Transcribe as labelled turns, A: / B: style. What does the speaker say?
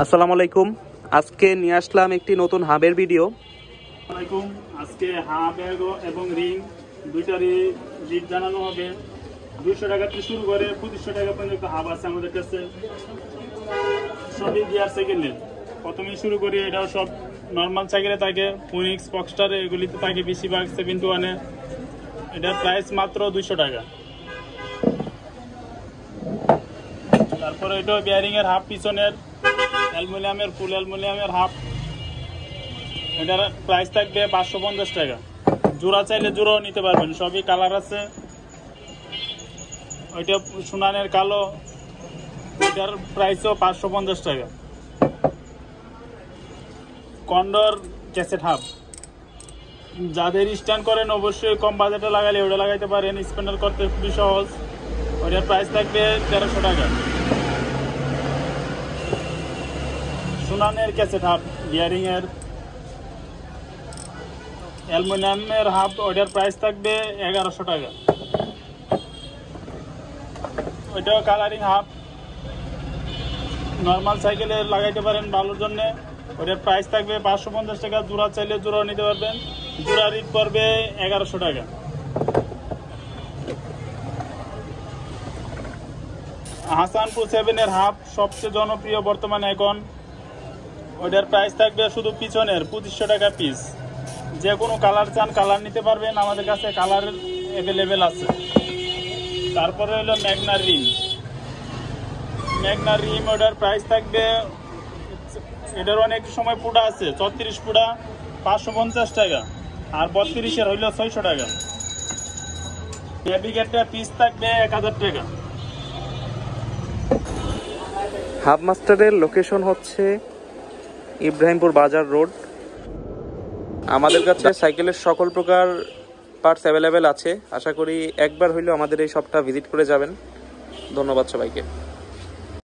A: আসসালামু আলাইকুম। আজকে নিয়ে আসলাম একটি নতুন হাবের ভিডিও।
B: আজকে হাব এবং রিং দুইটারই রেট জানানো হবে। 200 টাকা থেকে শুরু করে 2500 টাকা পর্যন্ত হাব আছে আমাদের কাছে, সবই গিয়ার সাইকেলের। প্রথমেই শুরু করি, এটাও সব নর্মাল সাইকেলে থাকে, ফিনিক্স ফক্সটার এগুলিতে থাকে বেশিরভাগ 721-এ। এটার প্রাইস মাত্র 200 টাকা। তারপরে এটা বিয়ারিং এর হাফ, পিছনের অ্যালুমিনিয়ামের ফুল অ্যালুমিনিয়ামের হাফ, এটার প্রাইস থাকবে 550 টাকা। জোড়া চাইলে জোড়াও নিতে পারবেন, সবই কালার আছে। ওইটা সোনানের কালো, ওইটার প্রাইসও 550 টাকা। কন্ডর ক্যাসেট হাফ, যাদের স্ট্যান্ড করেন অবশ্যই কম বাজেটে লাগালে ওটা লাগাইতে পারেন, স্প্যান্ডার করতে খুবই সহজ। ওইটার প্রাইস থাকবে 1300 টাকা। সোনানের ক্যাসেট হাফ, বিয়ারিং এর অ্যালুমিনিয়ামের হাফ, ওইটার প্রাইস থাকবে 1100 টাকা। ওইটাও কালারিং হাফ, নর্মাল সাইকেলে লাগাইতে পারেন ভালোর জন্য। ওইটার প্রাইস থাকবে 550 টাকা। জোড়া চাইলে জোড়াও নিতে পারবেন, জোড়া রেট পড়বে 1100 টাকা। হাসানপুর 7-এর হাফ সবচেয়ে জনপ্রিয় বর্তমানে এখন। ওইটার প্রাইস থাকবে শুধু পিছনের 2500 টাকা পিস। যে কোনো কালার চান কালার নিতে পারবেন, আমাদের কাছে কালার অ্যাভেলেবেল আছে। তারপরে হলো ম্যাগনা রিম। ম্যাগনা রিম ওটার প্রাইস থাকবে, এটার অনেক সময় ফুটা আছে, 34 ফুটা 550 টাকা, আর 32-এর হইল 600 টাকা। নেভিগেটটা পিস থাকবে 1000 টাকা।
A: হাব মাস্টারের লোকেশন হচ্ছে ইব্রাহিমপুর বাজার রোড। আমাদের কাছে সাইকেলের সকল প্রকার পার্টস অ্যাভেলেবেল আছে। আশা করি একবার হইলেও আমাদের এই শপটা ভিজিট করে যাবেন। ধন্যবাদ সবাইকে।